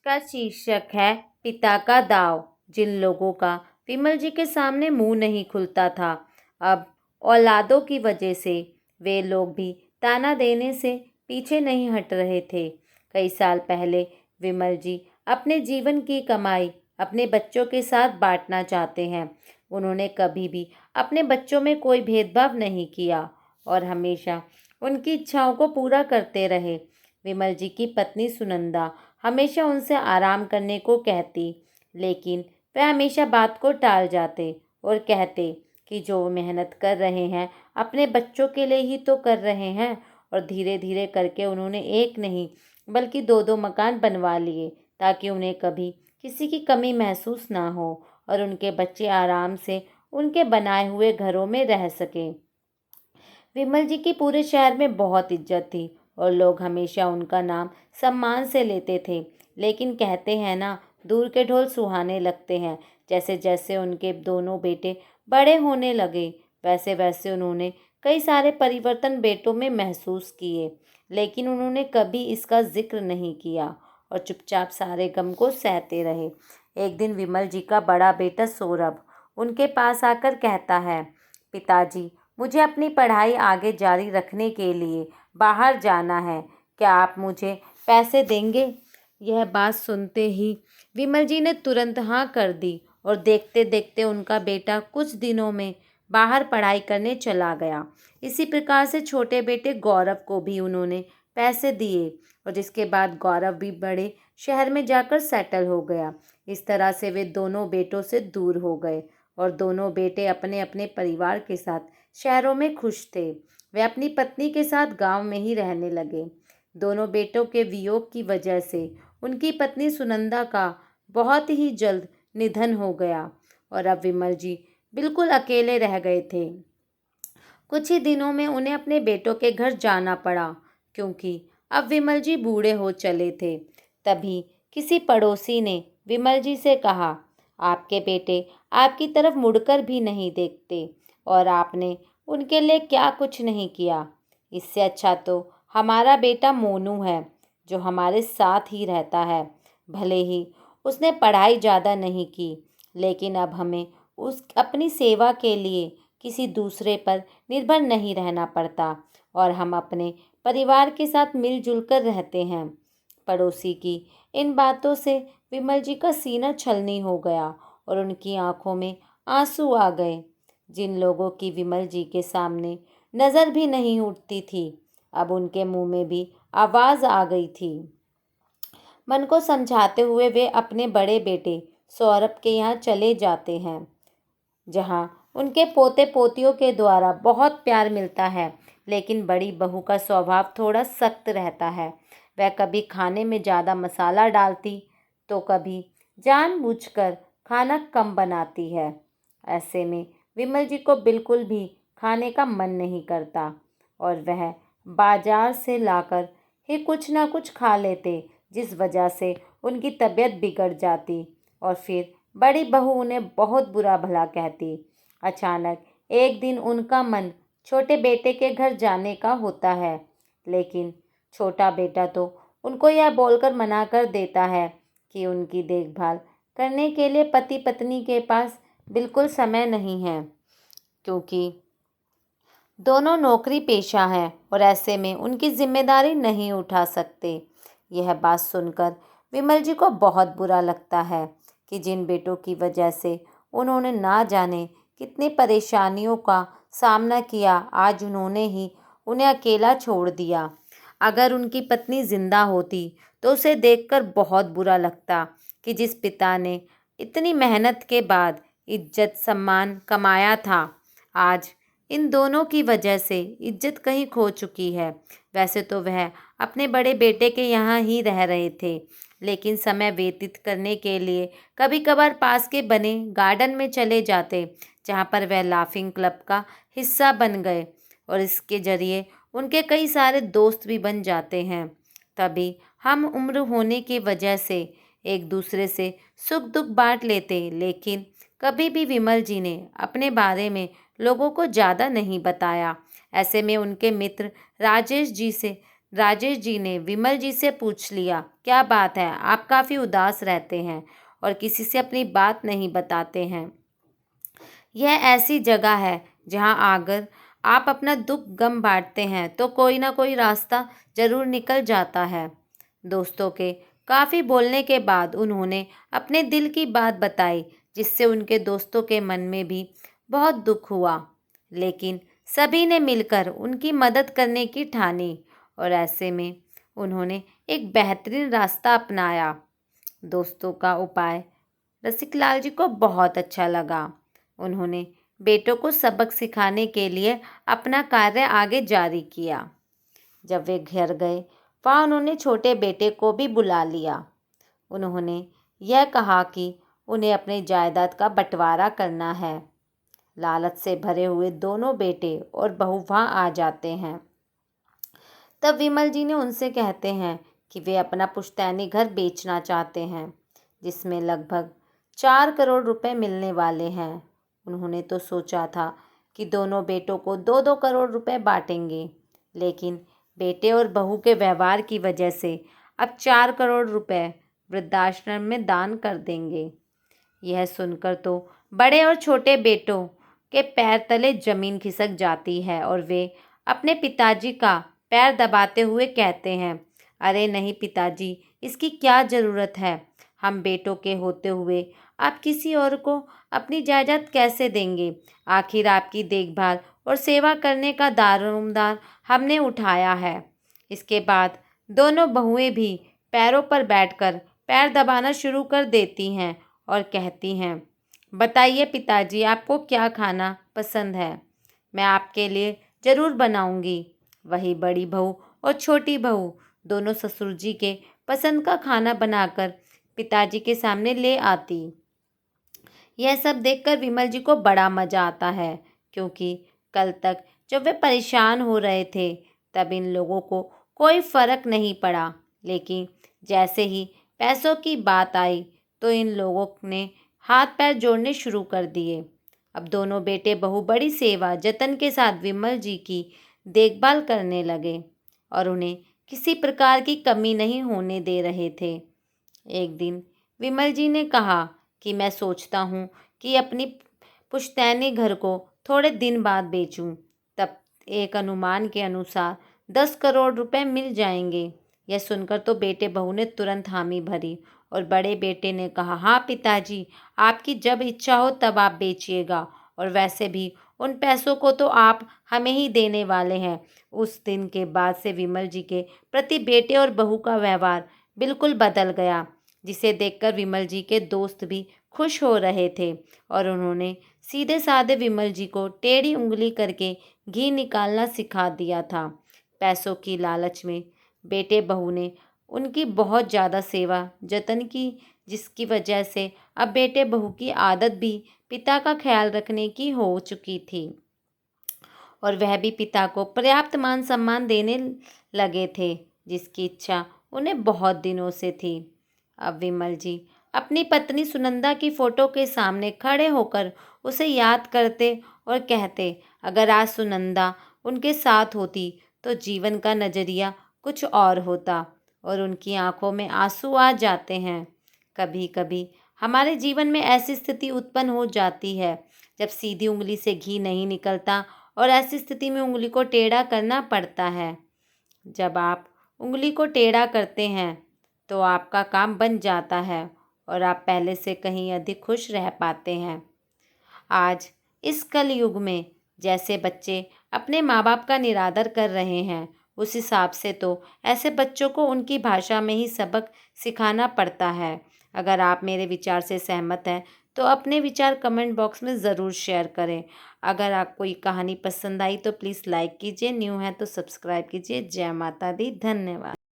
का शीर्षक है पिता का दाव। जिन लोगों का विमल जी के सामने मुंह नहीं खुलता था, अब औलादों की वजह से वे लोग भी ताना देने से पीछे नहीं हट रहे थे। कई साल पहले विमल जी अपने जीवन की कमाई अपने बच्चों के साथ बांटना चाहते हैं। उन्होंने कभी भी अपने बच्चों में कोई भेदभाव नहीं किया और हमेशा उनकी इच्छाओं को पूरा करते रहे। विमल जी की पत्नी सुनंदा हमेशा उनसे आराम करने को कहती, लेकिन वह हमेशा बात को टाल जाते और कहते कि जो वो मेहनत कर रहे हैं अपने बच्चों के लिए ही तो कर रहे हैं। और धीरे धीरे करके उन्होंने एक नहीं बल्कि दो दो मकान बनवा लिए, ताकि उन्हें कभी किसी की कमी महसूस ना हो और उनके बच्चे आराम से उनके बनाए हुए घरों में रह सकें। विमल जी की पूरे शहर में बहुत इज्जत थी और लोग हमेशा उनका नाम सम्मान से लेते थे। लेकिन कहते हैं ना, दूर के ढोल सुहाने लगते हैं। जैसे जैसे उनके दोनों बेटे बड़े होने लगे, वैसे वैसे उन्होंने कई सारे परिवर्तन बेटों में महसूस किए, लेकिन उन्होंने कभी इसका जिक्र नहीं किया और चुपचाप सारे गम को सहते रहे। एक दिन विमल जी का बड़ा बेटा सौरभ उनके पास आकर कहता है, पिताजी, मुझे अपनी पढ़ाई आगे जारी रखने के लिए बाहर जाना है, क्या आप मुझे पैसे देंगे? यह बात सुनते ही विमल जी ने तुरंत हाँ कर दी और देखते देखते उनका बेटा कुछ दिनों में बाहर पढ़ाई करने चला गया। इसी प्रकार से छोटे बेटे गौरव को भी उन्होंने पैसे दिए और जिसके बाद गौरव भी बड़े शहर में जाकर सेटल हो गया। इस तरह से वे दोनों बेटों से दूर हो गए और दोनों बेटे अपने अपने परिवार के साथ शहरों में खुश थे। वे अपनी पत्नी के साथ गांव में ही रहने लगे। दोनों बेटों के वियोग की वजह से उनकी पत्नी सुनंदा का बहुत ही जल्द निधन हो गया और अब विमल जी बिल्कुल अकेले रह गए थे। कुछ ही दिनों में उन्हें अपने बेटों के घर जाना पड़ा, क्योंकि अब विमल जी बूढ़े हो चले थे। तभी किसी पड़ोसी ने विमल जी से कहा, आपके बेटे आपकी तरफ मुड़कर भी नहीं देखते और आपने उनके लिए क्या कुछ नहीं किया। इससे अच्छा तो हमारा बेटा मोनू है, जो हमारे साथ ही रहता है। भले ही उसने पढ़ाई ज़्यादा नहीं की, लेकिन अब हमें उस अपनी सेवा के लिए किसी दूसरे पर निर्भर नहीं रहना पड़ता और हम अपने परिवार के साथ मिलजुल कर रहते हैं। पड़ोसी की इन बातों से विमल जी का सीना छलनी हो गया और उनकी आंखों में आंसू आ गए। जिन लोगों की विमल जी के सामने नज़र भी नहीं उठती थी, अब उनके मुंह में भी आवाज़ आ गई थी। मन को समझाते हुए वे अपने बड़े बेटे सौरभ के यहाँ चले जाते हैं, जहाँ उनके पोते पोतियों के द्वारा बहुत प्यार मिलता है। लेकिन बड़ी बहू का स्वभाव थोड़ा सख्त रहता है। वह कभी खाने में ज़्यादा मसाला डालती तो कभी जानबूझकर खाना कम बनाती है। ऐसे में विमल जी को बिल्कुल भी खाने का मन नहीं करता और वह बाजार से लाकर ही कुछ ना कुछ खा लेते, जिस वजह से उनकी तबीयत बिगड़ जाती और फिर बड़ी बहू उन्हें बहुत बुरा भला कहती। अचानक एक दिन उनका मन छोटे बेटे के घर जाने का होता है, लेकिन छोटा बेटा तो उनको यह बोलकर मना कर देता है कि उनकी देखभाल करने के लिए पति पत्नी के पास बिल्कुल समय नहीं है, क्योंकि दोनों नौकरी पेशा हैं और ऐसे में उनकी जिम्मेदारी नहीं उठा सकते। यह बात सुनकर विमल जी को बहुत बुरा लगता है कि जिन बेटों की वजह से उन्होंने ना जाने कितनी परेशानियों का सामना किया, आज उन्होंने ही उन्हें अकेला छोड़ दिया। अगर उनकी पत्नी जिंदा होती तो उसे देखकर बहुत बुरा लगता कि जिस पिता ने इतनी मेहनत के बाद इज्जत सम्मान कमाया था, आज इन दोनों की वजह से इज्जत कहीं खो चुकी है। वैसे तो वह अपने बड़े बेटे के यहाँ ही रह रहे थे, लेकिन समय व्यतीत करने के लिए कभी कभार पास के बने गार्डन में चले जाते, जहाँ पर वह लाफिंग क्लब का हिस्सा बन गए और इसके जरिए उनके कई सारे दोस्त भी बन जाते हैं। तभी हम उम्र होने की वजह से एक दूसरे से सुख दुख बांट लेते, लेकिन कभी भी विमल जी ने अपने बारे में लोगों को ज़्यादा नहीं बताया। ऐसे में उनके मित्र राजेश जी से राजेश जी ने विमल जी से पूछ लिया, क्या बात है, आप काफ़ी उदास रहते हैं और किसी से अपनी बात नहीं बताते हैं। यह ऐसी जगह है जहां अगर आप अपना दुख गम बांटते हैं तो कोई ना कोई रास्ता ज़रूर निकल जाता है। दोस्तों के काफ़ी बोलने के बाद उन्होंने अपने दिल की बात बताई, जिससे उनके दोस्तों के मन में भी बहुत दुख हुआ। लेकिन सभी ने मिलकर उनकी मदद करने की ठानी और ऐसे में उन्होंने एक बेहतरीन रास्ता अपनाया। दोस्तों का उपाय रसिकलाल जी को बहुत अच्छा लगा। उन्होंने बेटों को सबक सिखाने के लिए अपना कार्य आगे जारी किया। जब वे घर गए, वहाँ उन्होंने छोटे बेटे को भी बुला लिया। उन्होंने यह कहा कि उन्हें अपनी जायदाद का बंटवारा करना है। लालच से भरे हुए दोनों बेटे और बहू वहाँ आ जाते हैं। तब विमल जी ने उनसे कहते हैं कि वे अपना पुश्तैनी घर बेचना चाहते हैं, जिसमें लगभग 4 करोड़ रुपए मिलने वाले हैं। उन्होंने तो सोचा था कि दोनों बेटों को 2-2 करोड़ रुपए बांटेंगे, लेकिन बेटे और बहू के व्यवहार की वजह से अब 4 करोड़ रुपए वृद्धाश्रम में दान कर देंगे। यह सुनकर तो बड़े और छोटे बेटों के पैर तले जमीन खिसक जाती है और वे अपने पिताजी का पैर दबाते हुए कहते हैं, अरे नहीं पिताजी, इसकी क्या ज़रूरत है। हम बेटों के होते हुए आप किसी और को अपनी जायदाद कैसे देंगे। आखिर आपकी देखभाल और सेवा करने का दारोमदार हमने उठाया है। इसके बाद दोनों बहुएं भी पैरों पर बैठकर पैर दबाना शुरू कर देती हैं और कहती हैं, बताइए पिताजी, आपको क्या खाना पसंद है, मैं आपके लिए ज़रूर बनाऊंगी। वही बड़ी बहू और छोटी बहू दोनों ससुर जी के पसंद का खाना बनाकर पिताजी के सामने ले आती। यह सब देखकर विमल जी को बड़ा मज़ा आता है, क्योंकि कल तक जब वे परेशान हो रहे थे तब इन लोगों को कोई फ़र्क नहीं पड़ा, लेकिन जैसे ही पैसों की बात आई तो इन लोगों ने हाथ पैर जोड़ने शुरू कर दिए। अब दोनों बेटे बहू बड़ी सेवा जतन के साथ विमल जी की देखभाल करने लगे और उन्हें किसी प्रकार की कमी नहीं होने दे रहे थे। एक दिन विमल जी ने कहा कि मैं सोचता हूँ कि अपनी पुश्तैनी घर को थोड़े दिन बाद बेचूं। तब एक अनुमान के अनुसार 10 करोड़ रुपए मिल जाएंगे। यह सुनकर तो बेटे बहू ने तुरंत हामी भरी और बड़े बेटे ने कहा, हाँ पिताजी, आपकी जब इच्छा हो तब आप बेचिएगा, और वैसे भी उन पैसों को तो आप हमें ही देने वाले हैं। उस दिन के बाद से विमल जी के प्रति बेटे और बहू का व्यवहार बिल्कुल बदल गया, जिसे देखकर विमल जी के दोस्त भी खुश हो रहे थे और उन्होंने सीधे साधे विमल जी को टेढ़ी उंगली करके घी निकालना सिखा दिया था। पैसों की लालच में बेटे बहू ने उनकी बहुत ज़्यादा सेवा जतन की, जिसकी वजह से अब बेटे बहू की आदत भी पिता का ख्याल रखने की हो चुकी थी और वह भी पिता को पर्याप्त मान सम्मान देने लगे थे, जिसकी इच्छा उन्हें बहुत दिनों से थी। अब विमल जी अपनी पत्नी सुनंदा की फ़ोटो के सामने खड़े होकर उसे याद करते और कहते, अगर आज सुनंदा उनके साथ होती तो जीवन का नज़रिया कुछ और होता। और उनकी आंखों में आंसू आ जाते हैं। कभी कभी हमारे जीवन में ऐसी स्थिति उत्पन्न हो जाती है जब सीधी उंगली से घी नहीं निकलता और ऐसी स्थिति में उंगली को टेढ़ा करना पड़ता है। जब आप उंगली को टेढ़ा करते हैं तो आपका काम बन जाता है और आप पहले से कहीं अधिक खुश रह पाते हैं। आज इस कलयुग में जैसे बच्चे अपने माँ बाप का निरादर कर रहे हैं, उस हिसाब से तो ऐसे बच्चों को उनकी भाषा में ही सबक सिखाना पड़ता है। अगर आप मेरे विचार से सहमत हैं तो अपने विचार कमेंट बॉक्स में ज़रूर शेयर करें। अगर आपको ये कहानी पसंद आई तो प्लीज़ लाइक कीजिए, न्यू है तो सब्सक्राइब कीजिए। जय माता दी, धन्यवाद।